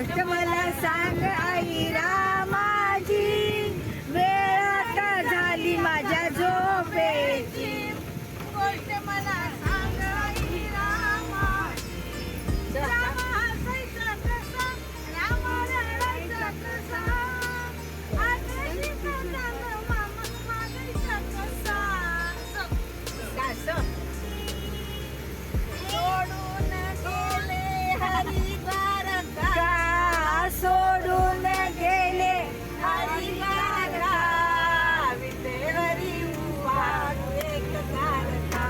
गोष्ट मला सांग आई रामाची, वेळ आता झाली माझ्या झोपेची, गोष्ट मला सांग आई रामाची. राम हसायचा कसा, राम रडायचा कसा, आकाशी कानाला मामा मागायचा कसा. सोडून गेले हरिद्वारका, सोडून गेले हरिद्वारका, विटेवरी उभा तू एक सारखा,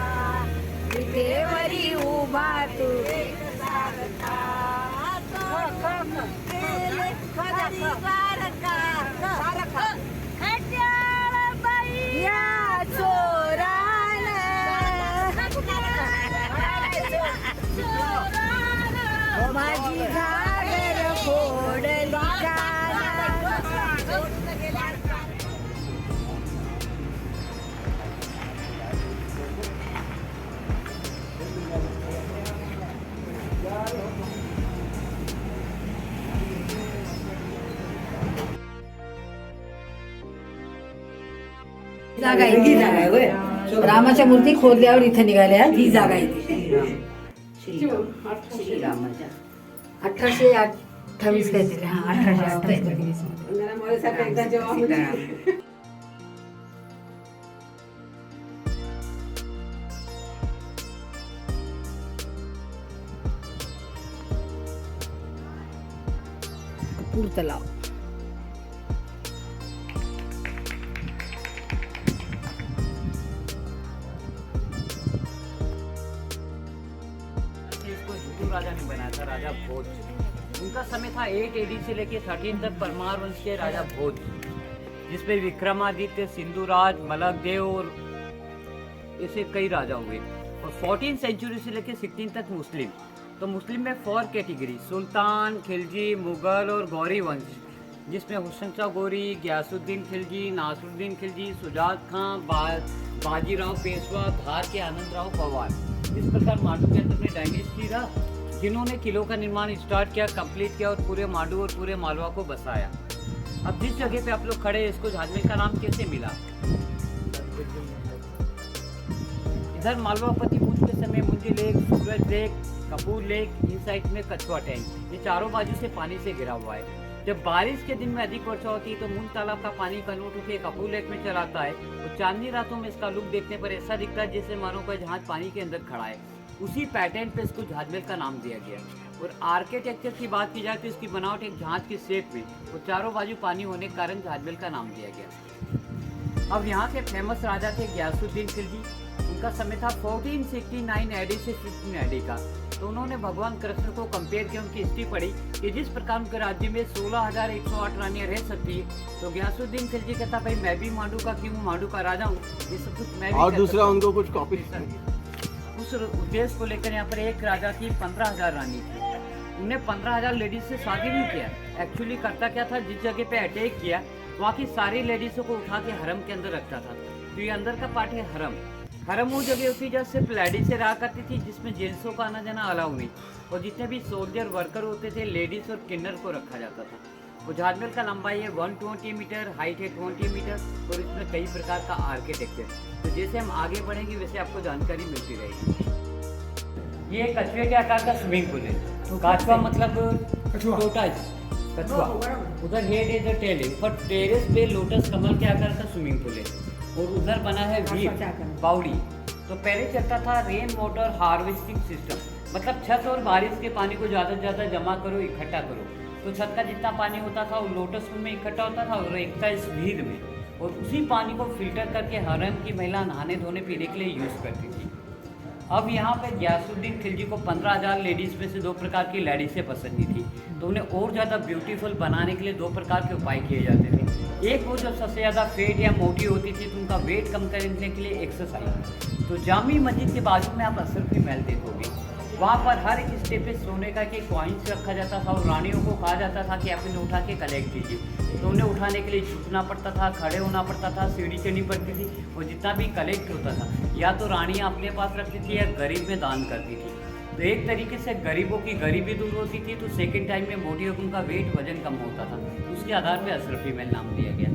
विटेवरी उभा तू एक सारखा. सोडून गेले हरिद्वारका, खट्याळ बाई या चोरानं, माझी घागर फोडली काना. जागा आहे, ही जागा आहे होय. रामाच्या मूर्ती खोदल्यावर इथे निघाल्या, ही जागा आहे ती. श्रीरामाच्या 1828 काहीतरी. हा 1828. पूर तलाव. इसको हिंदू राजा ने बनाया था, राजा भोज. उनका समय था 8 AD से लेके 13 तक परमार वंश के राजा भोज, जिसमें विक्रमादित्य, सिंधुराज, मलकदेव और ऐसे कई राजा हुए. और 14 सेंचुरी से लेके 16 तक मुस्लिम. तो मुस्लिम में 4 कैटेगरी: सुल्तान, खिलजी, मुगल और गौरी वंश, जिसमें हुसैन शाह गोरी, गयासुद्दीन खिलजी, नासरुद्दीन खिलजी, सुजात खां, बाजीराव पेशवा, धार के आनंदराव पवार. इस प्रकार माडू के अंदर में डायनेस्टी रहा, जिन्होंने किलों का निर्माण स्टार्ट किया, कंप्लीट किया और पूरे माडू और पूरे मालवा को बसाया. अब जिस जगह पे आप लोग खड़े हैं, इसको झाजमेल का नाम कैसे मिला? इधर मालवापति मुंज के समय मुंजी लेक, सूरज लेक, कपूर लेक, इन साइड में कछुआ टैंक, ये चारों बाजू से पानी से घिरा हुआ है. जब बारिश के दिन में अधिक वर्षा होती है तो मुंज तालाब का पानी कन्वर्ट होकर कपूर लेक में चला आता है. और चांदनी रातों में इसका लुक देखने पर ऐसा दिखता है जैसे मानो कोई जहाज पानी के अंदर खड़ा है. उसी पैटर्न पे इसको झाजमेल का नाम दिया गया. और आर्किटेक्चर की बात की जाए तो इसकी बनावट एक जहाज की शेप में और चारों बाजू पानी होने के कारण झाजमेल का नाम दिया गया. अब यहाँ के फेमस राजा थे गयासुद्दीन खिलजी. उनका समय था 1469 AD से 15 AD का. तो उन्होंने भगवान कृष्ण को कंपेयर किया, उनकी हिस्ट्री पढ़ी कि जिस प्रकार उनके राज्य में 16,108 रानियां रह सकती है, तो गयासुद्दीन खिलजी कहता भाई मैं भी मांडू का क्यों, मांडू का राजा हूँ, ये सब कुछ मैं भी. और दूसरा उनको कुछ कॉपी. उस उद्देश्य को लेकर यहाँ पर एक राजा की 15,000 रानी थी. उन्हें 15,000 लेडीज से शादी नहीं किया. एक्चुअली करता क्या था, जिस जगह पे अटैक किया वहाँ की सारी लेडीजों को उठा के हरम के अंदर रखता था. तो ये अंदर का पार्ट है हरम. हरम वो जगह होती है जहाँ सिर्फ लेडीज से रहा करती थी, जिसमें जेंट्सों का आना जाना अलाउ नहीं. और जितने भी सोल्जर वर्कर होते थे, लेडीज और किन्नर को रखा जाता था. और झाजमेल का लंबाई है 120 मीटर, हाइट है 20 मीटर और इसमें कई प्रकार का आर्किटेक्चर. तो जैसे हम आगे बढ़ेंगे वैसे आपको जानकारी मिलती रहेगी. ये कछुए के आकार का स्विमिंग पूल है. कछुआ मतलब लोटस, कछुआ. उधर हेड है, इधर टेल है. ऊपर टेरेस पे लोटस कमल के आकार का स्विमिंग पूल है. और उधर बना है वीर बावड़ी. तो पहले चलता था रेन वाटर हार्वेस्टिंग सिस्टम, मतलब छत और बारिश के पानी को ज़्यादा से ज़्यादा जमा करो, इकट्ठा करो. तो छत का जितना पानी होता था वो लोटस में इकट्ठा होता था और एक था इस वीर में. और उसी पानी को फिल्टर करके हरम की महिला नहाने धोने पीने के लिए यूज़ करती थी. अब यहाँ पे गयासुद्दीन खिलजी को 15,000 लेडीज़ में से 2 प्रकार की लेडीज़ें पसंद नहीं थी. तो उन्हें और ज़्यादा ब्यूटीफुल बनाने के लिए 2 प्रकार के उपाय किए जाते थे. एक वो जब सबसे ज़्यादा फेट या मोटी होती थी तो उनका वेट कम करने के लिए एक्सरसाइज. तो जामी मस्जिद के बाजू में आप अशरफी महल देखोगे, वहाँ पर हर एक स्टेप पे सोने का एक कॉइन्स रखा जाता था और रानियों को कहा जाता था कि आप इन्हें उठा के कलेक्ट कीजिए. तो उन्हें उठाने के लिए झुकना पड़ता था, खड़े होना पड़ता था, सीढ़ी चढ़नी पड़ती थी. और जितना भी कलेक्ट होता था या तो रानियाँ अपने पास रखती थी या गरीब में दान करती थी. तो एक तरीके से गरीबों की गरीबी दूर होती थी, तो सेकंड टाइम में मोटी बेगम का वेट वजन कम होता था, उसके आधार पे अशरफ फीमेल नाम दिया गया।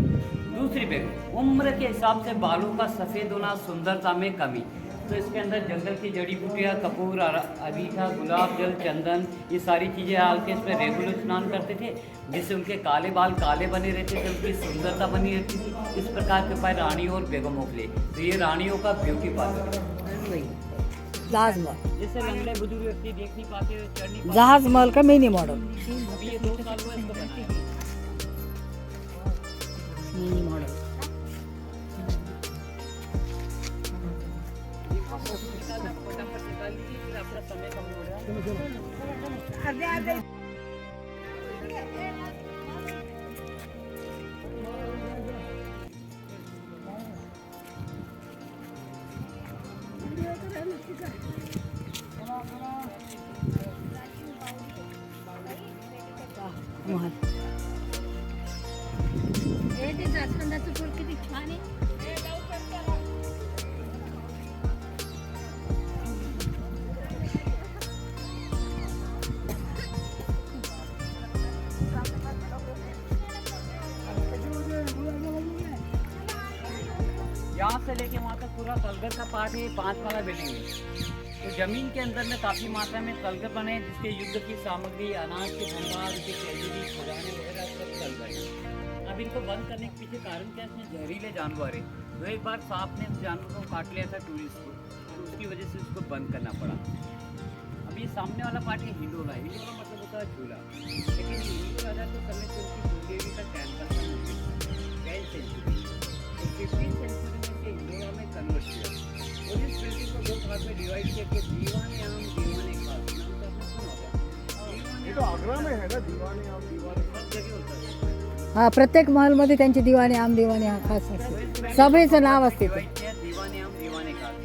दूसरी बेगम, उम्र के हिसाब से बालों का सफ़ेद होना, सुंदरता में कमी। तो इसके अंदर जंगल की जड़ी बूटियाँ, कपूर, अरीठा, गुलाब जल, चंदन, ये सारी चीज़ें डाल के इसमें रेगुलर स्नान करते थे, जिससे उनके काले बाल काले बने रहते थे, उनकी सुंदरता बनी रहती थी। इस प्रकार के उपाय रानी और बेगमों के लिए, तो ये रानियों का ब्यूटी पार्लर है। जहाजमहल, जैसे लंगड़े बुजुर्ग व्यक्ति देख नहीं पाते, चढ़ नहीं पाते, जहाजमहल का मिनी मॉडल। अभी ये 2 साल हुआ इसको बनाया। मिनी मॉडल फटाफट निकाल लीजिए, फिर आपका समय कम हो रहा है। महल ते जास्वंदाचं फूल किती छान आहे. यहाँ से लेके वहाँ तक पूरा तलगर का पार्ट है, 5 वाला बिल्डिंग है। तो जमीन के अंदर में काफ़ी मात्रा में तलगर बने हैं, जिसके युद्ध की सामग्री, अनाज के भंडार, उनकी ट्रेजरी, खजाने वगैरह सब तलगर है। अब इनको बंद करने के पीछे कारण क्या है, इसमें जहरीले जानवर है। तो एक बार सांप ने उस जानवर को काट लिया था टूरिस्ट को, तो उसकी वजह से उसको बंद करना पड़ा। अब ये सामने वाला पार्ट है हिंडोला। हिंडोला मतलब होता है झूला, लेकिन हिंदू राजा के समय से उनकी कुलदेवी का टाइम का समय 10th सेंचुरी, तो 15th सेंचुरी में से हिंडोला में कन्वर्ट किया। और इस बिल्डिंग को 2 भाग में डिवाइड किया कि दीवाने आम, दीवाने खास। नाम तो आपने सुना होगा, ये तो आगरा में है ना, दीवाने आम दीवाने सब जगह होता है। हा, प्रत्येक महलमध्ये त्यांचे दिवाणे आम दिवाणे हा खास असते, सभेचं नाव असते ते. डिवाइड किया दीवाने आम, दीवाने खास।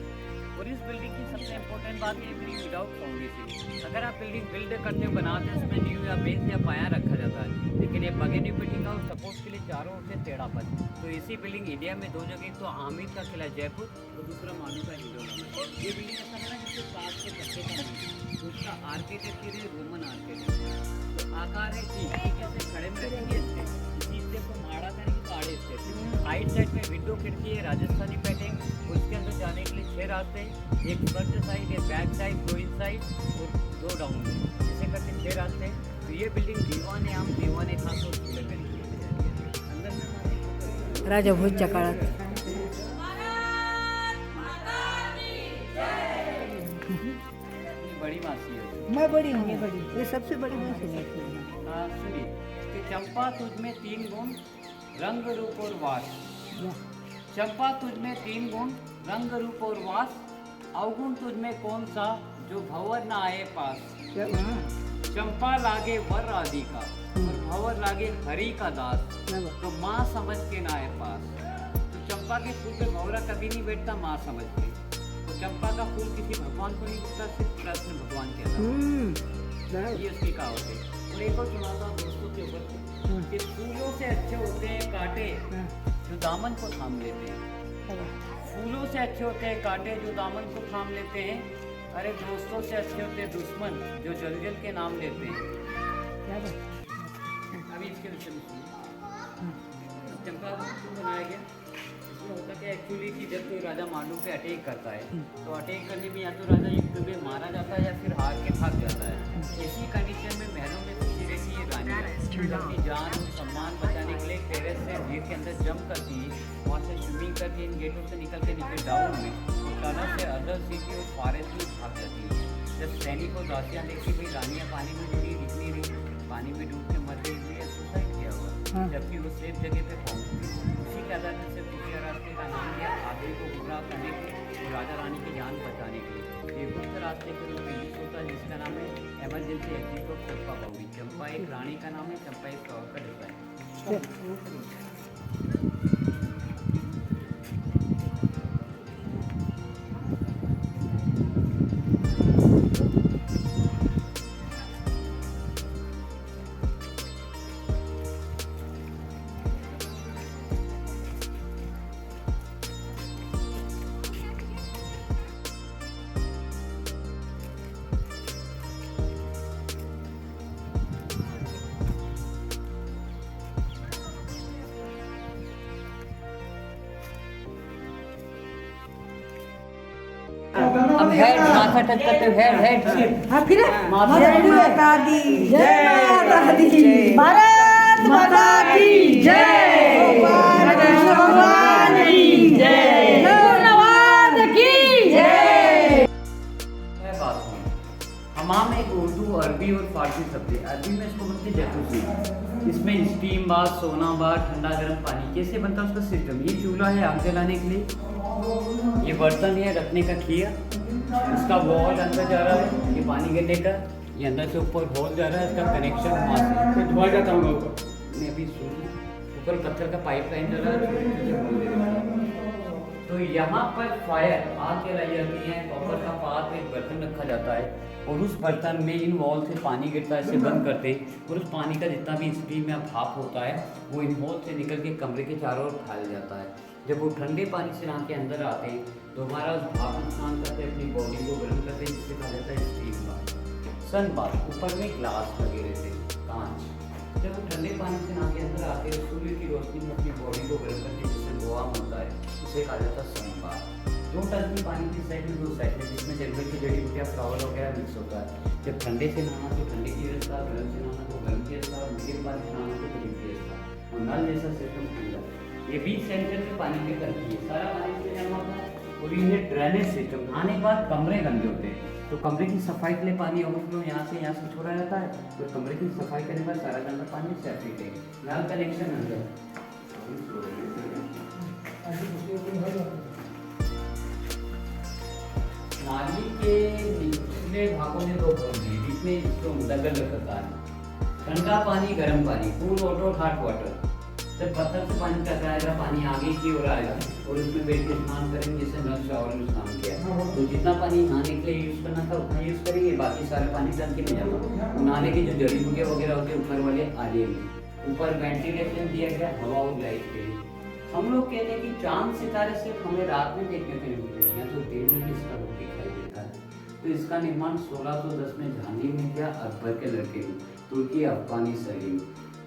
और इस बिल्डिंग की सबसे इम्पोर्टेंट बात ये बिल्डिंग विदाउट फाउंडेशन। अगर आप बिल्डिंग बिल्ड करते हो, बनाते हैं, उसमें नींव या बेस या पाया रखा जाता है, लेकिन ये बगैर नींव पे टिका और सपोर्ट के लिए चारों ओर से टेढ़ापन। तो इसी बिल्डिंग इंडिया में 2 जगह, तो आमिर का किला जयपुर और दूसरा मालू का हिंडोला में। ये बिल्डिंग ऐसा बना जिससे 7 से 25 का बना। तो उसका आर्किटेक्चर है रोमन आर्किटेक्चर। तो आकार है ठीक कैसे खड़े में रखेंगे इससे, इसी स्टेप को माड़ा करेंगे तो आड़े स्टेप। राइट साइड में विंडो खिड़की है राजस्थानी पैटर्न, उसके अंदर जाने के लिए 6 रास्ते हैं, एक फ्रंट साइड, एक बैक साइड, 2 इन साइड और 2 डाउन। ऐसे करके 6 रास्ते हैं। तो ये बिल्डिंग दीवाने आम, दीवाने खास और झूले में लिखी है। अंदर में राजा भोजच्या काळात बड़ी मासी है। मैं बड़ी हूँ, ये सबसे बड़ी मासी है. हाँ, सुनिए कि चंपा तुझ में 3 गुण, रंग रूप और वास। चंपा तुझ में 3 गुण, रंग रूप और वास, अवगुण तुझ में कौन सा, जो भंवर न आए पास। चंपा लागे वर आदि का, और भंवर लागे हरि का दास, तो माँ समझ के न आए पास। तो चंपा के फूल पे भंवरा कभी नहीं बैठता, माँ समझ के। तो चंपा का फूल किसी भगवान को नहीं दिखता, सिर्फ कृष्ण भगवान के अलावा। ये उसकी कहावत है। और एक और सुनाता हूँ दोस्तों के ऊपर कि फूलों से अच्छे होते हैं कांटे, जो दामन को थाम लेते हैं। फूलों से अच्छे होते हैं कांटे, जो दामन को थाम लेते हैं। अरे दोस्तों से अच्छे होते हैं दुश्मन, जो जल के नाम लेते हैं। अभी इसके विषय में सुनिए। चंपा का फूल बनाया गया, इसमें होता क्या एक्चुअली कि जब कोई राजा मालू पे अटैक करता है, तो अटैक करने में या तो राजा युद्ध में मारा जाता है या फिर हार के भाग जाता है। इसी कंडीशन में महलों में खुशी रहती है रानियाँ अपनी जान और सम्मान बचाने के लिए टेरेस से झील के अंदर जंप करती है, वहाँ से स्विमिंग करके इन गेटों से निकल के नीचे डाउन में टनल से अदर सिटी और फॉरेस्ट में भाग जाती है। जब सैनिक और दासियाँ देखती भाई रानियाँ पानी में डूबी दिख नहीं रही, पानी में डूब के मर गई हुई है, सुसाइड किया हुआ, जबकि वो सेफ जगह पे पहुँचती। उसी के आधार से दूसरे रास्ते का नाम दिया आदमी को गुमराह करने के लिए और राजा रानी की जान बचाने के लिए। ये गुप्त रास्ते के रूप में यूज होता है, जिसका नाम है एमरजेंसी एग्जिट ऑफ चंपा बाउरी। चंपा एक रानी का नाम है, चंपा एक फ्लावर का डिजाइन। हेड माथा टच करते हो, हेड सिर्फ हाँ फिर माथा जय माता दी, जय माता दी, भारत माता की जय, गोपाल कृष्ण भगवान की जय, धन्यवाद की जय। मैं बात हूँ हमाम एक उर्दू, अरबी और फारसी शब्द है। अरबी में इसको बोलते हैं जकूज़ी। इसमें स्टीम बाथ, सोना बाथ, ठंडा गर्म पानी कैसे बनता है उसका सिस्टम। ये चूल्हा है आग जलाने के लिए, ये बर्तन है रखने का खिया, इसका वॉल अंदर जा रहा है, ये पानी गिरने का, ये अंदर से ऊपर होल जा रहा है, इसका कनेक्शन वहाँ से धोया जाता हूँ ऊपर। मैं अभी सुन ऊपर पत्थर का पाइप लाइन जा रहा है, छोटे छोटे होल दे रखा है। तो यहाँ पर फायर आग जलाई जाती है, कॉपर का पात एक बर्तन रखा जाता है और उस बर्तन में इन वॉल से पानी गिरता है, इसे बंद करते हैं और उस पानी का जितना भी स्टीम या भाप होता है वो इन वॉल से निकल के कमरे के चारों ओर फैल जाता है। जब वो ठंडे पानी से नहा के अंदर आते हैं तो हमारा उस भाप नुकसान करते हैं, अपनी बॉडी को गर्म करते हैं, जिससे कहा जाता है स्टीम बाथ। सन बाथ, ऊपर में ग्लास लगे रहते हैं कांच। जब वो ठंडे पानी से नहा के अंदर आते हैं सूर्य की रोशनी में अपनी बॉडी को गर्म करते हैं, जिससे गोवा होता है, उसे कहा जाता है सन बाथ। दो टंकी पानी की साइड में दो साइड में, जिसमें जंगल की जड़ी बूटियाँ, फ्लावर वगैरह मिक्स होता है। जब ठंडे से नहाना तो ठंडे की व्यवस्था, गर्म से नहाना तो गर्म की व्यवस्था, मीडियम पानी से नहाना तो मीडियम की व्यवस्था और नल जैसा सिस्टम खुला। ये 20 सेंटर में पानी की टंकी है, सारा पानी इसमें जमा होता है और ये ड्रेनेज सिस्टम। नहाने के बाद कमरे गंदे होते हैं तो कमरे की सफाई के लिए पानी ओवरफ्लो यहाँ से छोड़ा जाता है, तो कमरे की सफाई करने के बाद सारा गंदा पानी सेपरेट है, नल कनेक्शन अंदर। नाली के निचले भागों में दो भाग हैं, बीच में इसको दलदल रखता है। ठंडा पानी, गर्म पानी, कूल वाटर, हॉट वाटर। जब पत्थर से पानी टकराएगा पानी आगे की ओर आएगा और उसमें बैठ के स्नान करेंगे, जैसे नल शावर में स्नान किया तो जितना पानी नहाने के लिए यूज़ करना था उतना यूज़ करेंगे, बाकी सारा पानी टंकी में जाना। नहाने की जो जड़ी बूटियाँ वगैरह होती है ऊपर वाले आ जाएंगे। ऊपर वेंटिलेशन दिया गया हवा और लाइट के लिए। हम लोग कहते हैं कि चांद सितारे सिर्फ हमें रात में देखने को नहीं मिलते, या तो दिन में भी इसका रूप दिखाई देता है। तो इसका निर्माण 1610 में जहांगीर ने किया, अकबर के लड़के ने, तुर्की अफगानी सलीम।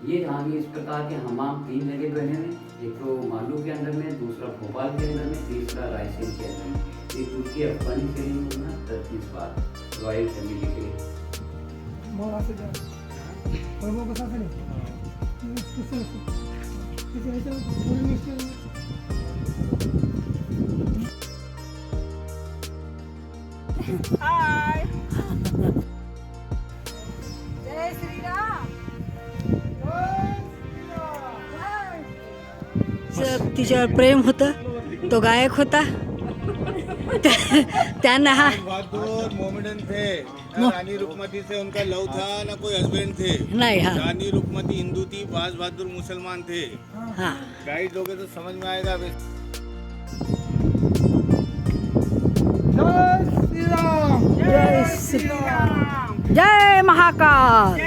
ये जहांगीर इस प्रकार के हमाम 3 जगह बने हैं, एक तो मालू के अंदर में, दूसरा भोपाल के अंदर में, तीसरा रायसेन के अंदर में। ये तुर्की अफगानी सलीम होना 33 बार रॉयल फैमिली के लिए। जय श्री राम। जर तिच्यावर प्रेम होतं तो गायक होता त्यांना हा बहादुर मोहम्मदन थे ना, रानी रुकमती से उनका लव था, ना कोई हस्बैंड थे। नाही हा रानी रुकमती हिंदू थी, बाज बहादुर मुसलमान थे। हा गाइड लोगे तो समझ में आएगा। जय श्री राम, जय महाकाल।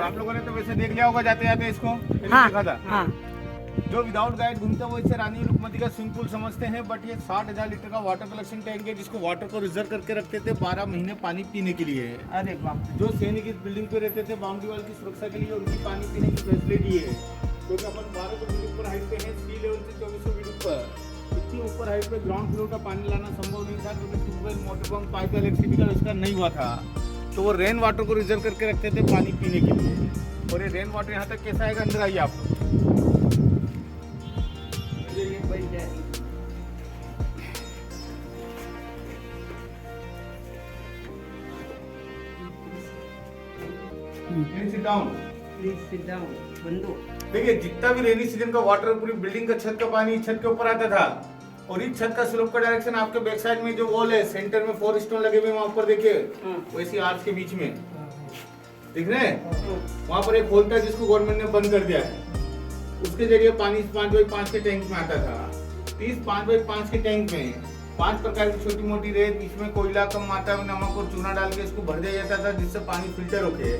आप लोगों ने तो वैसे देख लिया होगा जाते जाते इसको, हाँ देखा था। हाँ जो विदाउट गाइड घूमते हैं वो इसे रानी रुकमती का स्विमिंग पूल समझते हैं, बट ये 60,000 लीटर का वाटर कलेक्शन टैंक है, जिसको वाटर को रिजर्व करके रखते थे 12 महीने पानी पीने के लिए। अरे जो सैनिक इस बिल्डिंग पे रहते थे बाउंड्री वाल की सुरक्षा के लिए, उनकी पानी पीने की फैसिलिटी है। क्योंकि अपन 1200 फीट ऊपर हाइट पे है, सी लेवल से 2400 फीट ऊपर। इतनी ऊपर हाइट पे ग्राउंड फ्लोर का पानी लाना संभव नहीं था, क्योंकि tubewell, motor pump, pipe, electricity का इसका नहीं हुआ था। तो वो रेन वाटर को रिजर्व करके रखते थे पानी पीने के लिए। और ये रेन वाटर यहाँ तक कैसा आएगा, अंदर आइए आप। देखिए जितना भी रेनी सीजन का वाटर पूरी बिल्डिंग का छत का पानी छत के ऊपर आता था, और इस छत का स्लोप का डायरेक्शन आपके बैक साइड में जो वॉल है, सेंटर में 4 स्टोन लगे हुए वहां ऊपर देखिए, वैसी आर्च के बीच में दिख रहे हैं, वहां पर एक होल था जिसको गवर्नमेंट ने बंद कर दिया है। उसके जरिए पानी 5x5 के टैंक में आता था। 5x5 के टैंक में 5 प्रकार की छोटी मोटी रेत, इसमें कोयला, कम मात्रा में नमक और चूना डाल के इसको भर दिया जाता था, जिससे पानी फिल्टर होके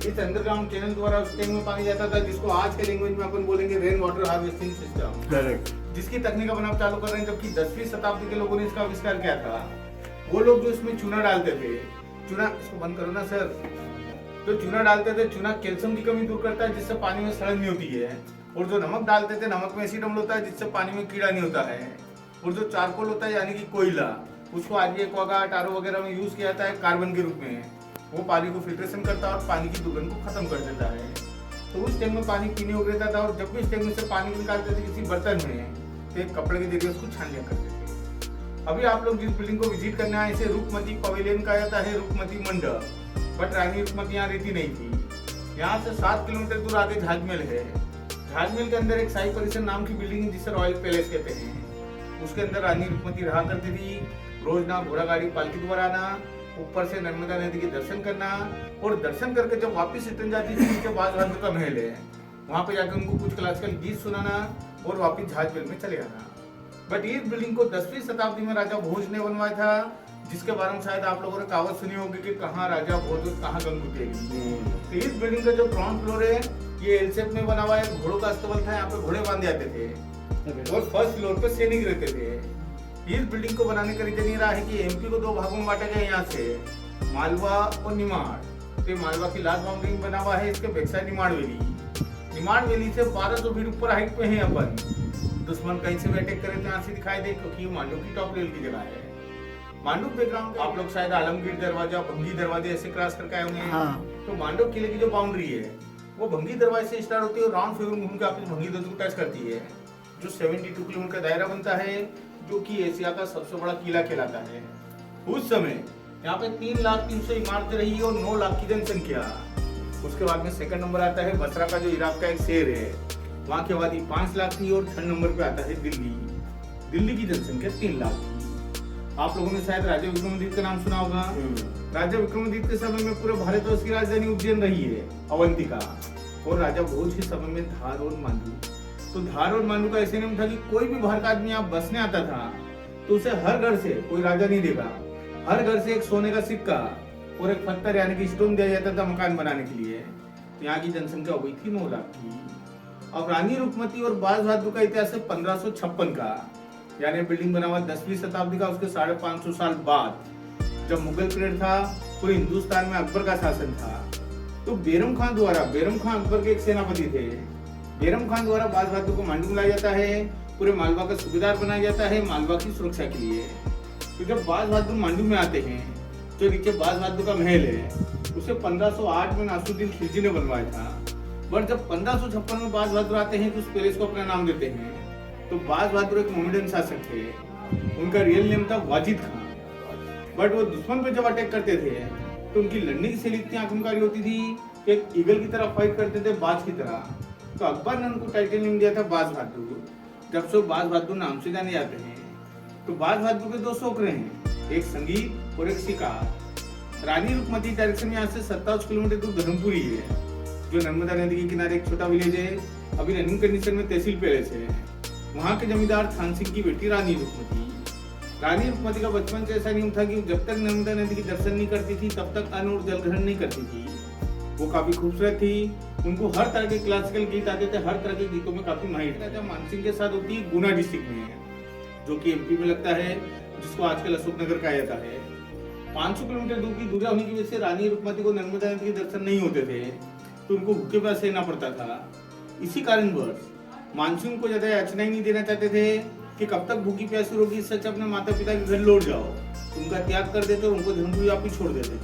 इस अंडरग्राउंड चैनल द्वारा उस टैंक में पानी जाता था, जिसको आज के लैंग्वेज में अपन बोलेंगे rain water harvesting system, correct. जिसकी तकनीक अपन अब चालू कर रहे हैं। जबकि 10वीं शताब्दी के लोगों ने इसका आविष्कार किया था। वो लोग जो इसमें चूना डालते थे, चूना, इसको बंद करो ना सर, जो चूना डालते थे, चूना कैल्शियम की कमी दूर करता है, जिससे पानी में सड़न नहीं होती है। और जो नमक डालते थे, नमक में एसिड अम्ल होता है, जिससे पानी में कीड़ा नहीं होता है। और जो चारकोल होता है यानी कि कोयला, उसको आज भी एक्वागार्ड, आरओ वगैरह में यूज किया जाता है कार्बन के रूप में। वो पानी को फिल्ट्रेशन करता है और पानी की दुर्गंध को खत्म कर देता है। तो उस टाइम में पानी पीने योग्य रहता था। और जब भी इस टाइम में से पानी निकालते थे किसी बर्तन में, तो एक कपड़े के जरिए उसको छान लिया करते थे। अभी आप लोग जिस बिल्डिंग को विजिट करने आए, इसे रूपमती पवेलियन कहा जाता है, रूपमती मंडप। बट रानी रूपमती यहाँ रहती नहीं थी। यहाँ से 7 किलोमीटर दूर आगे झाजमहल है। झाजमहल के अंदर एक साई परिसर नाम की बिल्डिंग है, जिसे रॉयल पैलेस कहते हैं। उसके अंदर रानी रूपमती रहा करती थी। रोज ना घोड़ा गाड़ी पालकी द्वारा आना, ऊपर से नर्मदा नदी के दर्शन करना, और दर्शन करके जब वापस रिटर्न जाती थी, उनके बाज बहादुर का महल है, वहाँ पे जाकर उनको कुछ क्लासिकल गीत सुनाना और वापस झाजमहल में चले आना। बट इस बिल्डिंग को 10वीं शताब्दी में राजा भोज ने बनवाया था, जिसके बारे में शायद आप लोगों ने कहावत सुनी होगी कि कहाँ राजा भोज और कहाँ गंगू तेली। तो इस बिल्डिंग का जो ग्राउंड फ्लोर है, ये एल शेप में बना हुआ है। घोड़ों का अस्तबल था, यहाँ पे घोड़े बांधे जाते थे। और फर्स्ट फ्लोर पे सैनिक रहते थे। इस बिल्डिंग को बनाने का रीजन ये रहा है कि एमपी को 2 भागों में बांटा गया, यहाँ से मालवा और निमाड़। तो मालवा की लास्ट बाउंड्री बना हुआ है, इसके back side Nimar valley. Nimar valley से 1200 फीट ऊपर हाइट पे है अपन। दुश्मन कहीं से भी अटैक करे तो यहाँ से दिखाई दे, क्योंकि ये मांडू की टॉप लेवल की जगह है। मांडू बैकग्राउंड आप लोग शायद आलमगीर दरवाजा, भंगी दरवाजे ऐसे क्रॉस करके आए होंगे। तो मांडू किले की जो बाउंड्री है, वो भंगी दरवाजे से स्टार्ट होती है और राउंड फिगर घूम के आप भंगी दरवाजे को टच करती है, जो 72 किलोमीटर का दायरा बनता है, जो कि एशिया का सबसे बड़ा किला कहलाता है। उस समय यहाँ पे 3,03,000 इमारतें रही और 9 लाख की जनसंख्या। उसके बाद में सेकंड नंबर आता है बसरा का, जो इराक का एक शहर है, वहाँ की आबादी 5 लाख थी। और 3rd नंबर पे आता है दिल्ली। दिल्ली की जनसंख्या 3 लाख थी। आप लोगों ने शायद राजा विक्रमादित्य का नाम सुना होगा। राजा विक्रमादित्य के समय में पूरे भारतवर्ष की राजधानी उज्जैन रही है, अवंतिका। और राजा भोज के समय में धार और मांडू। तो धार और मांडू का ऐसे नाम था कि कोई भी बाहर का आदमी यहाँ बसने आता था, तो उसे हर घर से, कोई राजा नहीं देगा, हर घर से एक सोने का सिक्का और एक पत्थर यानी कि स्टोन दिया जाता था मकान बनाने के लिए। तो यहाँ की जनसंख्या हुई थी 9 लाख की। अब रानी रूपमती और बाज बहादुर का इतिहास है 1556 का, यानी बिल्डिंग बना हुआ 10वीं शताब्दी का। उसके 550 साल बाद, जब मुगल पीरियड था, पूरे हिंदुस्तान में अकबर का शासन था। तो बैरम खान द्वारा, बैरम खान अकबर के एक सेनापति थे, बैरम खान द्वारा बाज बहादुर को मांडू लाया जाता है, पूरे मालवा का सूबेदार बनाया जाता है मालवा की सुरक्षा के लिए। तो जब बाज बहादुर मांडू में आते हैं, जो नीचे बाज बहादुर का महल है, उसे 1508 में नासुद्दीन खिलजी ने बनवाया था। बट जब 1556 में बाज बहादुर आते हैं, तो उस पैलेस को अपना नाम देते हैं। तो बाज बहादुर एक मोहम्मदन शासक थे, उनका रियल नेम था वाजिद खान। बट वो दुश्मन पे जब अटैक करते थे, तो उनकी लड़ने की शैली इतनी आक्रमणकारी होती थी कि एक ईगल की तरह फाइट करते थे, बाज की तरह। तो अकबर ने उनको टाइटल नेम दिया था बाज बहादुर, जब से बाज बहादुर नाम से जाने जाते हैं। तो बाज बहादुर के 2 शौकरे हैं, एक संगीत और एक शिकार। रानी रूपमती डायरेक्शन में यहाँ से 27 किलोमीटर दूर धर्मपुरी है, जो नर्मदा नदी के किनारे एक छोटा विलेज है। अभी रनिंग कंडीशन में तहसील पैलेस है। वहाँ के जमींदार थान सिंह की बेटी रानी रूपमती। रानी रूपमती का बचपन से ऐसा नियम था कि जब तक नर्मदा नदी के दर्शन नहीं करती थी, तब तक अन्न और जल ग्रहण नहीं करती थी। वो काफी खूबसूरत थी, उनको हर तरह के क्लासिकल गीत आते थे, हर तरह के गीतों में काफी माहिर। राजा मानसिंह के साथ होती है गुना डिस्ट्रिक्ट में, जो कि एमपी में लगता है, जिसको आजकल अशोकनगर कहा जाता है। 500 किलोमीटर दूर की दूरी होने की वजह से रानी रूपमती को नर्मदा नदी के दर्शन नहीं होते थे, तो उनको भूखे प्यासे रहना पड़ता था। इसी कारणवश मानसिंह को ज्यादा याचना ही नहीं देना चाहते थे कि कब तक भूखी प्यासी रोगी, सच अपने माता पिता के घर लौट जाओ। उनका त्याग कर देते और उनको धर्मपुरी वापिस छोड़ देते।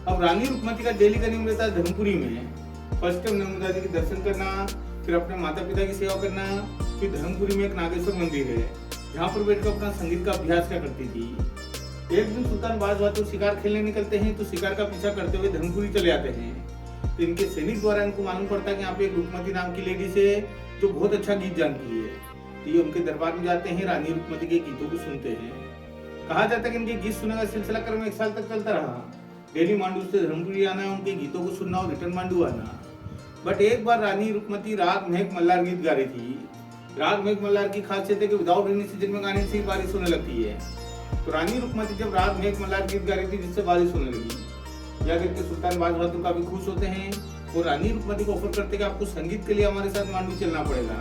अब रानी रूपमती का डेली का नियम रहता है धर्मपुरी में फर्स्ट टाइम नर्मदा नदी के दर्शन करना, फिर अपने माता पिता की सेवा करना। फिर धर्मपुरी में एक नागेश्वर मंदिर है, जहाँ पर बैठकर अपना संगीत का अभ्यास क्या करती थी। एक दिन सुल्तान बाज बहादुर शिकार खेलने निकलते हैं, तो शिकार का पीछा करते हुए धर्मपुरी चले आते हैं। तो इनके सैनिक द्वारा इनको मालूम पड़ता है कि यहाँ पे एक रूपमती नाम की लेडीज है, जो बहुत अच्छा गीत जानती है। तो ये उनके दरबार में जाते हैं, रानी रूपमती के गीतों को सुनते हैं। कहा जाता है कि इनके गीत सुनने का सिलसिला क्रम 1 साल तक चलता रहा। डेली मांडू से धर्मपुरी आना, उनके गीतों को सुनना और रिटर्न मांडू आना। बट एक बार रानी रूपमती राग मेघ मल्हार गीत गा रही थी। राग मेघ मल्हार की खासियत है कि विदाउट रेनी सीजन में गाने से ही बारिश होने लगती है। तो रानी रूपमती जब राग मेघ मल्हार गीत गा रही थी, जिससे बारिश होने लगी, या देख के सुल्तान बाज बहादुर काफी खुश होते हैं और रानी रुकमती को ऑफर करते हैं कि आपको संगीत के लिए हमारे साथ मांडू चलना पड़ेगा।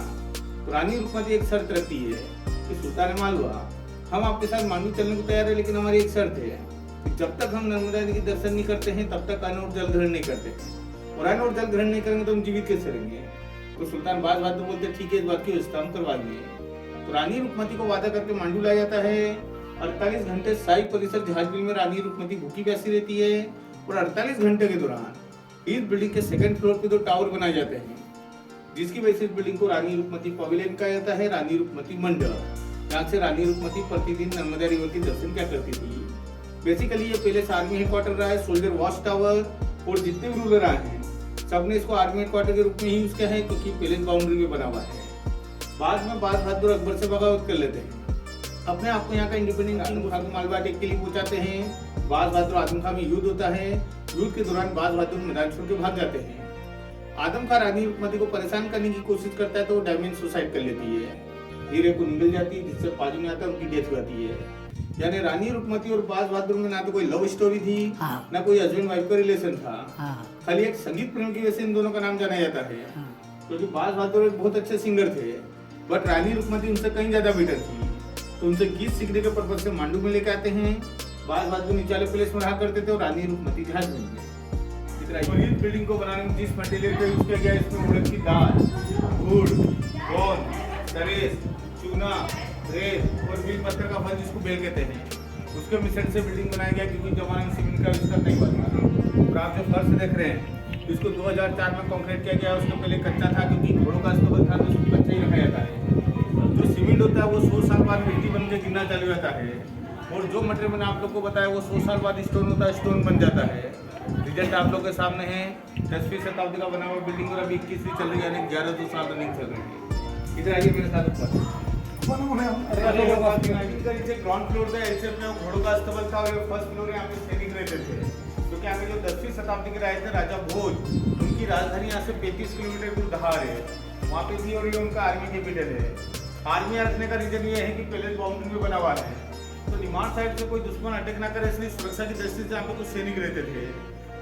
तो रानी रुकमती एक शर्त रखती है कि सुल्तान मालवा, हम आपके साथ मांडू चलने को तैयार है, लेकिन हमारी एक शर्त है कि जब तक हम नर्मदा नदी के दर्शन नहीं करते हैं तब तक अन्न और जल ग्रहण नहीं करते हैं, और अन्न और जल ग्रहण नहीं करेंगे तो हम जीवित कैसे रहेंगे। तो सुल्तान बाज बहादुर बोलते ठीक है, इस बात की व्यवस्था हम करवाएंगे। तो रानी रुकमती को वादा करके मांडू लाया जाता है। 48 घंटे शाही परिसर जहाजबिल में रानी रुकमती भूखी प्यासी रहती है और 48 घंटे के दौरान इस बिल्डिंग के सेकंड फ्लोर पे 2 टावर बनाए जाते हैं, जिसकी वजह से इस बिल्डिंग को रानी रुकमती पवेलियन कहा जाता है, रानी रुकमती मंडप। यहाँ से रानी रुकमती प्रतिदिन नर्मदा रिवर के दर्शन क्या करती थी। बेसिकली ये पहले से आर्मी हेडक्वार्टर रहा है, सोल्जर वॉच टावर, और जितने भी रूलर आए हैं सबने इसको आर्मी हेडक्वार्टर के रूप में ही यूज किया है, क्योंकि पैलेस बाउंड्री में बना हुआ है। बाद में बाज बहादुर अकबर से बगावत कर लेते हैं, अपने आप को यहाँ का इंडिपेंडेंट किंग खान मालवा टेक के लिए पहुंचाते हैं। बाज बहादुर आजम खान में युद्ध होता है, युद्ध के दौरान बाज बहादुर मैदान छोड़ के भाग जाते हैं। आदम खान रानी रुकमती को परेशान करने की कोशिश करता है तो वो डायमंड सुसाइड कर लेती है, हीरे को निगल जाती है, जिससे बाजू में आता है उनकी डेथ हो जाती है। यानी रानी रुकमती और बाज बहादुर में ना तो कोई लव स्टोरी थी, ना कोई हस्बैंड वाइफ का रिलेशन था, खाली एक संगीत प्रेम की वजह से इन दोनों का नाम जाना जाता है। क्योंकि बाज बहादुर एक बहुत अच्छे सिंगर थे, बट रानी रुकमती उनसे कहीं ज्यादा बेटर थी, तो उनसे गीत सीखने के पर्पज से मांडू में लेके आते हैं। बाज बहादुर निचाले प्लेस में रहा करते थे और रानी रुकमती जहाज में। इस बिल्डिंग को बनाने में जिस मटेरियल का यूज किया गया है, इसमें उड़द की दाल, गुड़, गोंद, सरेस, चूना, रेत और बिल पत्थर का फल जिसको बेल कहते हैं, उसके मिश्रण से बिल्डिंग बनाया गया, क्योंकि जमाने में सीमेंट का आविष्कार नहीं हुआ था। और आप जो फर्श देख रहे हैं इसको 2004 में कंक्रीट किया गया, उसके पहले कच्चा था, क्योंकि घोड़ों का अस्तबल था तो उसको कच्चा ही रखा जाता है। जो सीमेंट होता है वो 100 साल बाद मिट्टी बन के गिरना चालू होता है, और जो मटेरियल मैंने आप लोग को बताया वो 100 साल बाद स्टोन होता है, स्टोन बन जाता है। रिजल्ट आप लोग के सामने है, 10वीं शताब्दी का बना हुआ बिल्डिंग और अभी 21वीं चल रही है, यानी 1100 साल रनिंग चल रही है। इधर आइए मेरे साथ ऊपर। नीचे ग्राउंड फ्लोर था, ऐसे में घोड़ों का अस्तबल था, और फर्स्ट फ्लोर यहाँ पे सैनिक रहते थे, क्योंकि यहाँ पे जो 10वीं शताब्दी के राजा थे राजा भोज, उनकी राजधानी यहाँ से 35 किलोमीटर दूर धार है, वहाँ पे थी, और ये उनका आर्मी कैपिटल है। आर्मी रखने का रीजन ये है कि पैलेस बाउंड्री में बना हुआ है, तो निमाड़ साइड से कोई दुश्मन अटैक ना करे, इसलिए सुरक्षा की दृष्टि से यहाँ पे कुछ सैनिक रहते थे।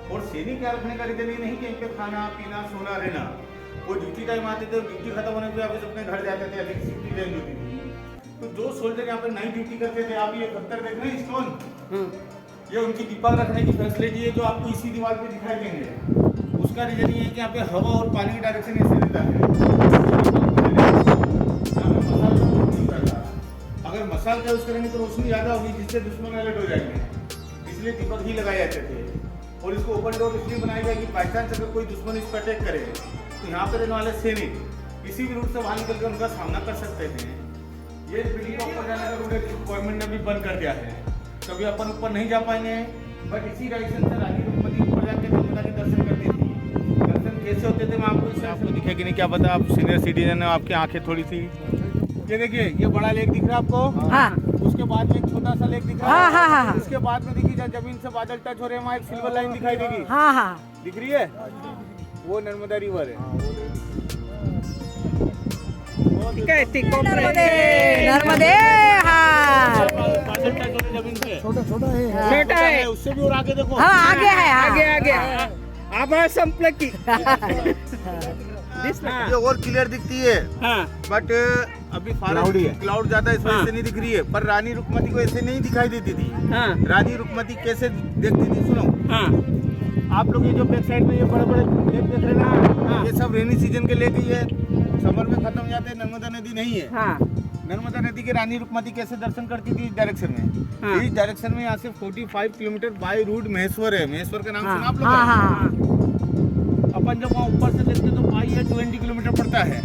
और सैनिक क्या रखने का रीजन ये नहीं कि इनके खाना पीना सोना रहना, वो ड्यूटी टाइम आते थे, ड्यूटी खत्म होने पे वापस अपने घर जाते थे, अधिक शिफ्ट रेंज होती थी। तो जो सोल्जर यहाँ पे नाइट ड्यूटी करते थे, आप ये पत्थर देख रहे हैं स्टोन, ये उनकी दीपक रखने की फैसिलिटी है, जो आपको इसी दीवार पे दिखाई देंगे। उसका रीजन ये है कि यहाँ पे हवा और पानी की डायरेक्शन ऐसे रहता है, अगर मसाल का यूज करेंगे तो रोशनी ज्यादा होगी, जिससे दुश्मन अलर्ट हो जाएंगे, इसलिए दीपक ही लगाए जाते थे। और इसको ओपन डोर इसलिए बनाया गया कि बाई चांस अगर कोई दुश्मन इस पर अटैक करे तो यहाँ पे रहने वाले सैनिक किसी भी रूट से बाहर निकल कर उनका सामना कर सकते हैं। ये बिल्डिंग का ऊपर जाने का रूट गवर्नमेंट ने भी बंद कर दिया है, कभी अपन ऊपर नहीं जा पाएंगे, बट इसी डायरेक्शन से रानी रुकमती ऊपर जाके नर्मदा के दर्शन करती थी। दर्शन कैसे होते थे मैं आपको दिखेगी नहीं, क्या पता आप सीनियर सिटीजन है, आपकी आंखें थोड़ी सी। ये देखिए, ये बड़ा लेक दिख रहा है आपको, हाँ उसके बाद में एक छोटा सा लेक दिख रहा है, हाँ हाँ हाँ, उसके बाद में देखिए जब जमीन से बादल टच हो रहे हैं वहाँ एक सिल्वर लाइन दिखाई देगी, हाँ हाँ, दिख रही है, वो नर्मदा रिवर है। नर्मदे हाँ, बादल टच हो रहे जमीन से, छोटा है, छोटा है, उससे भी और आगे देखो, हाँ आगे है, आगे आभार संपलकी ये और क्लियर दिखती है, बट अभी क्लाउड ज्यादा इस वजह से नहीं दिख रही है। पर रानी रुकमती को ऐसे नहीं दिखाई देती थी। रानी रुकमती कैसे देखती थी सुनो, आप लोग ये जो बैक साइड में ये बड़े बड़े लेक देख रहे हैं ना, ये सब रेनी सीजन के लेक ही है, समर में खत्म हो जाते हैं, नर्मदा नदी नहीं है। नर्मदा नदी के रानी रुकमती कैसे दर्शन करती थी इस डायरेक्शन में, इस डायरेक्शन में यहाँ से 45 किलोमीटर बाय रूट महेश्वर है, महेश्वर का नाम सुना आप लोग? अपन जब वहाँ ऊपर से देखते तो बाई है 20 किलोमीटर पड़ता है।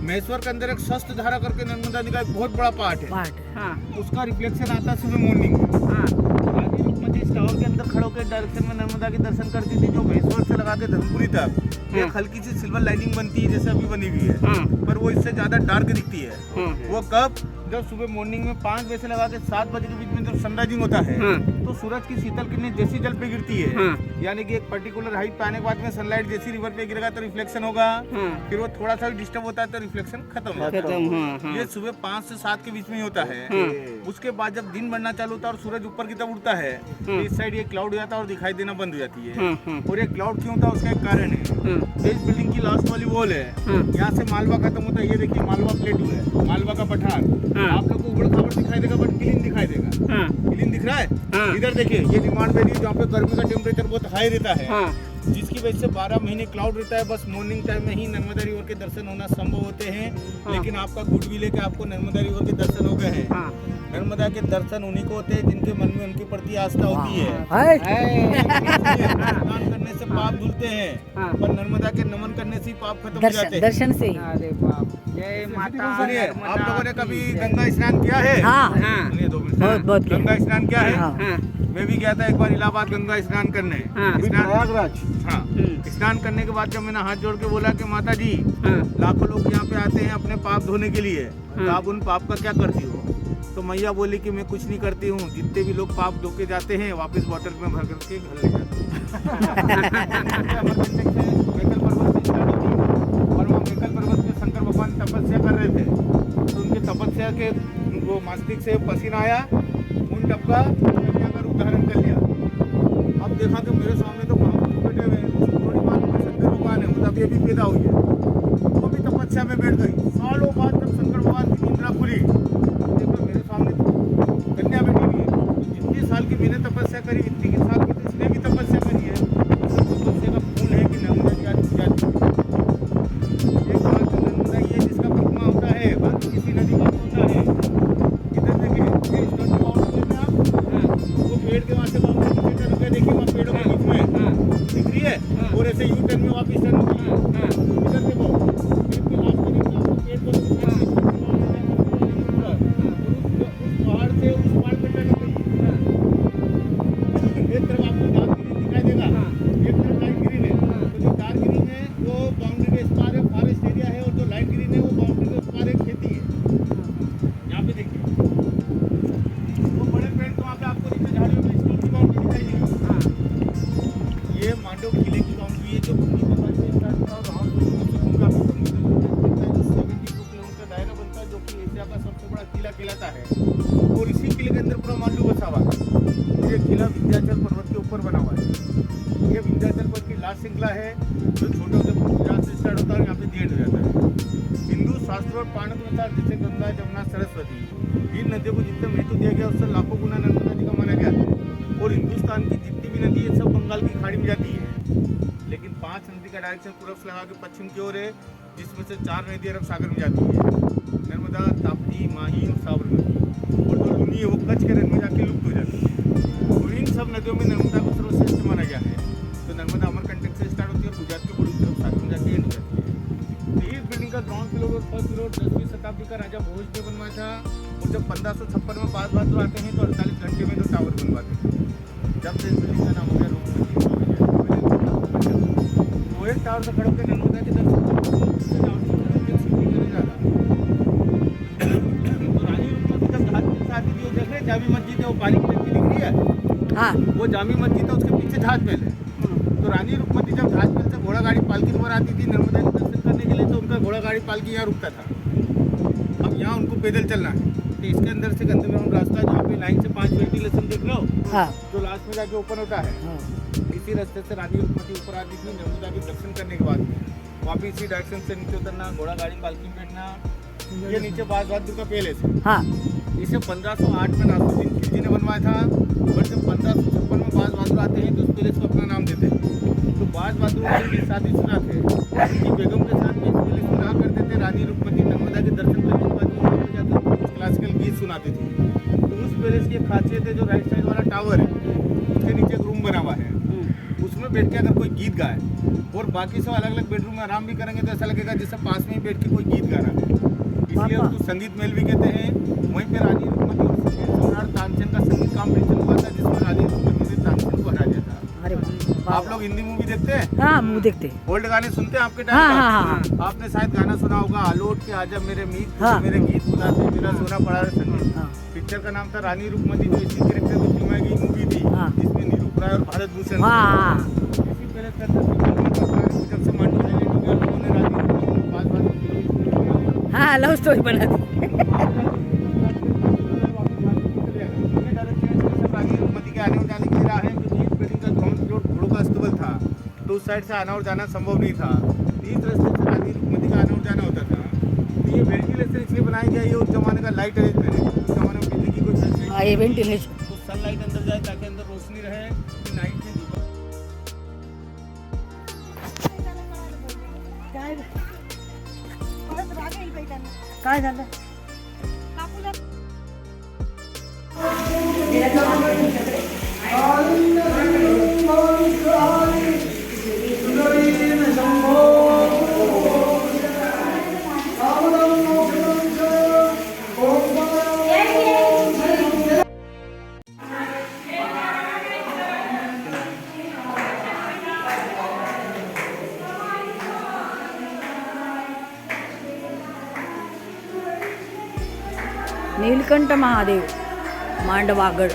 महेश्वर के अंदर एक स्वस्थ धारा करके नर्मदा नदी का एक बहुत बड़ा पार्ट है, उसका रिफ्लेक्शन आता है सुबह मॉर्निंग में। रानी रुकमती इस टावर के अंदर खड़े होकर डायरेक्शन में नर्मदा के दर्शन करती थी, जो महेश्वर से लगा के धर्मपुरी तक एक हल्की सी सिल्वर लाइनिंग बनती है जैसे अभी बनी हुई है, पर वो इससे ज्यादा डार्क दिखती है। वो कब, जब सुबह मॉर्निंग में 5 बजे से लगा के 7 बजे के बीच में जब सनराइजिंग होता है तो सूरज की शीतल किरणें जैसी जल पे गिरती है, हाँ। यानी कि एक पर्टिकुलर हाइट पे आने के बाद में सनलाइट जैसी रिवर पे गिरेगा तो रिफ्लेक्शन होगा, हाँ। फिर वो थोड़ा सा भी डिस्टर्ब होता है तो रिफ्लेक्शन खत्म हो जाता है। हाँ, हाँ। ये सुबह 5 से 7 के बीच में ही होता है। उसके बाद जब दिन बढ़ना चालू होता है और सूरज ऊपर की तरफ उठता है तो इस साइड ये क्लाउड हो जाता है और दिखाई देना बंद हो जाती है। हाँ, हाँ। और ये क्लाउड क्यों होता है उसका एक कारण है। हाँ। इस बिल्डिंग की लास्ट वाली वॉल है, हाँ। यहाँ से मालवा खत्म होता है। ये देखिए मालवा प्लेटू है, मालवा का पठार। हाँ। आप लोग को उबड़ खाबड़ दिखाई देगा बट क्लीन दिखाई देगा। हाँ। क्लीन दिख रहा है। हाँ। इधर देखिए ये डिमांड वेरी जहाँ पे गर्मी का टेम्परेचर बहुत हाई रहता है, हाँ। जिसकी वजह से 12 महीने क्लाउड रहता है। बस मॉर्निंग टाइम में ही नर्मदा रिवर के दर्शन होना संभव होते हैं। लेकिन आपका गुडविल है कि आपको नर्मदा रिवर के दर्शन हो गए हैं। हाँ। नर्मदा के दर्शन उन्हीं को होते हैं जिनके मन में उनके प्रति आस्था होती है। हाय। स्नान करने से पाप धुलते हैं, हाँ। पर नर्मदा के नमन करने से ही पाप खत्म हो जाते दर्शन हैं। दर्शन से ही। अरे बाप, जय माता सुनिए, नर्मदा। आप लोगों ने कभी गंगा स्नान किया है? हाँ। हाँ। सुनिए 2 मिनट। बहुत किया। गंगा स्नान क्या है? हाँ। हाँ। मैं भी गया था एक बार इलाहाबाद गंगा स्नान करने। हाँ। प्रयागराज। हाँ। स्नान करने के बाद जब मैंने हाथ जोड़ के बोला कि माता जी हाँ। लाखों लोग यहाँ पे आते हैं अपने पाप धोने के लिए, तो हाँ। आप उन पाप का क्या करती हो? तो मैया बोली कि मैं कुछ नहीं करती हूँ, जितने भी लोग पाप धो के जाते हैं वापस बॉटल में भर करके घर ले जाते हैं। मेकल पर्वत से स्टार्ट होती है और वहाँ मेकल पर्वत पे शंकर भगवान तपस्या कर रहे थे, तो उनके तपस्या के वो मस्तिष्क से पसीना आया, उन टपका कन्या का रूप धारण कर लिया। अब देखा कि मेरे सामने तो महापुरुष बैठे हुए हैं, थोड़ी मालूम है शंकर भगवान है, वो तब ये भी पैदा हुई है, वो भी तपस्या में बैठ गई। सालों बाद जब शंकर भगवान की निद्रा खुली, देखो मेरे सामने तो कन्या बैठी हुई है। तो जितनी साल की मैंने तपस्या करी इतनी के साल की तो इसने भी तपस्या करी है। तपस्या का फूल है कि नर्मदा की आज पूजा एक बात तो नर्मदा ही है जिसका प्रतिमा होता है, बाकी किसी नदी का होता है। इधर देखिए ये स्टोन बाउंड्री में आप वो पेड़ के वहाँ से बाउंड्री नीचे टर्न करके देखिए, वहाँ पेड़ों के बीच में दिख रही है, और ऐसे यू टर्न में वापस टर्न होगी। इधर देखो पेड़ के लास्ट में आपको पेड़ को उस पहाड़ से उस पहाड़ पे टर्न होगी। एक तरफ आपको डार्क ग्रीन दिखाई देगा, एक तरफ लाइट ग्रीन है। तो जो डार्क ग्रीन है वो बाउंड्री के इस पार है, फॉरेस्ट एरिया है, और जो लाइट ग्रीन है वो बाउंड्री के उस पार है, खेती है। यहाँ पे देखिए वो बड़े पेड़ तो वहाँ पे आपको नीचे झाड़ियों में स्टील की बाउंड्री दिखाई देगी। ये मांडव किले की बाउंड्री है जो भूमि के पास से स्टार्ट होता है और राउंड का जो 72 किलोमीटर दायरा बनता है, जो कि एशिया का सबसे बड़ा किला कहलाता है। और इसी किले के अंदर पूरा मांडव बसा हुआ है। ये किला विंध्याचल पर्वत के ऊपर बना हुआ है। ये विंध्याचल पर्वत की लास्ट श्रृंखला है जो छोटे छोटे गुजरात से स्टार्ट होता है और यहाँ पे एंड हो जाता है। हिंदू शास्त्रों और पाणिनि के अनुसार जैसे गंगा, जमुना, सरस्वती, इन नदियों को जितना महत्व दिया गया उससे लाखों गुना नर्मदा जी का माना गया है। और हिंदुस्तान की जितनी भी नदी है सब बंगाल की खाड़ी में जाती है, लेकिन 5 नदी का डायरेक्शन पूरब से लगा के पश्चिम की ओर है, जिसमें से 4 नदी अरब सागर में जाती है, नर्मदा, ताप्ती, माही और साबरमती। और जो लूनी है वो कच्छ के रन में जाके लुप्त हो जाती है। और इन सब नदियों में नर्मदा को सर्वश्रेष्ठ माना गया है। तो नर्मदा अमरकंटक से स्टार्ट होती है और गुजरात के बड़ी तरफ सागर में जाके एंड हो जाती है। तो इस बिल्डिंग का ग्राउंड फ्लोर और फर्स्ट फ्लोर 10वीं शताब्दी का राजा भोज ने बनवाया था। और जब 1556 में पास बहादुर आते हैं तो 48 घंटे में तो टावर बनवाते हैं। जब से इस बिल्डिंग का नाम हो गया वो एक टावर से खड़े होकर नर्मदा के दर्शन तो रानी रुक्मती जब घाट में से आती थी, वो देख रहे जामी मस्जिद है, वो काली कलर की दिख रही है, हाँ। वो जामी मस्जिद है, उसके पीछे जहाज महल है। तो रानी रुक्मती जब जहाज महल से घोड़ा गाड़ी पालकी पर आती थी नर्मदा के दर्शन करने के लिए, तो उनका घोड़ा गाड़ी पालकी यहाँ रुकता था। अब यहाँ उनको पैदल चलना है, तो इसके अंदर से अंडरग्राउंड रास्ता है जहाँ पे लाइन से 5 वेंटिलेशन देख लो, हाँ। जो लास्ट में जाके ओपन होता है। हाँ। इसी रास्ते से रानी रुक्मती ऊपर आती थी नर्मदा के दर्शन करने के बाद वापिस इसी डायरेक्शन से नीचे उतरना, घोड़ा गाड़ी पालकी में बैठना। ये नीचे बाज बहादुर का पैलेस है। हाँ। इसे 1508 में नासिरुद्दीन खिलजी ने बनवाया था, और जब 1556 में बाज बहादुर आते हैं तो उस पैलेस को अपना नाम देते हैं। तो बाज बहादुर की शादीशुदा थे, उनकी बेगम के साथ में इस पैलेस में रहा करते थे। रानी रुक्मती नर्मदा के दर्शन करने के बाद वहाँ पे जाकर कुछ क्लासिकल गीत सुनाती थी। तो उस पैलेस की एक खासियत है, जो राइट साइड वाला टावर है उसके नीचे एक रूम बना हुआ है, उसमें बैठ के अगर कोई गीत गाए और बाकी सब अलग अलग बेडरूम में आराम भी करेंगे तो ऐसा लगेगा जैसे पास में ही बैठ के कोई गीत गा रहा है। इसलिए उसको संगीत महल भी कहते हैं। वहीं पे रानी रुक्मती और संगीत सम्राट तानसेन का संगीत कॉम्पिटिशन हुआ था, जिसमें रानी रुक्मती ने तानसेन को हरा दिया था। अरे वाह। आप लोग हिंदी मूवी देखते हैं? हाँ, मुँह देखते हैं। ओल्ड गाने सुनते हैं आपके हाँ, टाइम हाँ, हाँ। आपने शायद गाना सुना होगा, आलोट के आजा मेरे मीत, हाँ। मेरे गीत बुलाते मेरा सोना पड़ा है संगीत। हाँ। पिक्चर का नाम था रानी रुक्मती, जो इसी कैरेक्टर में फिल्माई गई मूवी थी। रहा है और भारत भूषण हाँ इसी पहले जब से मंडल ने लोगों ने राजी हाँ लव स्टोरी बना दी रानी रुकमती के आने और जाने के लिए राह है क्योंकि इस बिल्डिंग का ग्राउंड फ्लोर घोड़ों का अस्तबल था तो उस साइड से आना और जाना संभव नहीं था। इस रास्ते से रानी रुकमती का आना और जाना होता था। तो ये वेंटिलेशन इसलिए बनाया गया ये उस जमाने का लाइट अरेंजमेंट है। उस जमाने में बिजली की कोई फैसिलिटी हाँ ये वेंटिलेशन तो सनलाइट अंदर जाए ताकि अंदर रोशनी रहे नाइट में दीपक काय झालं नीलकंठ महादेव मांडवागड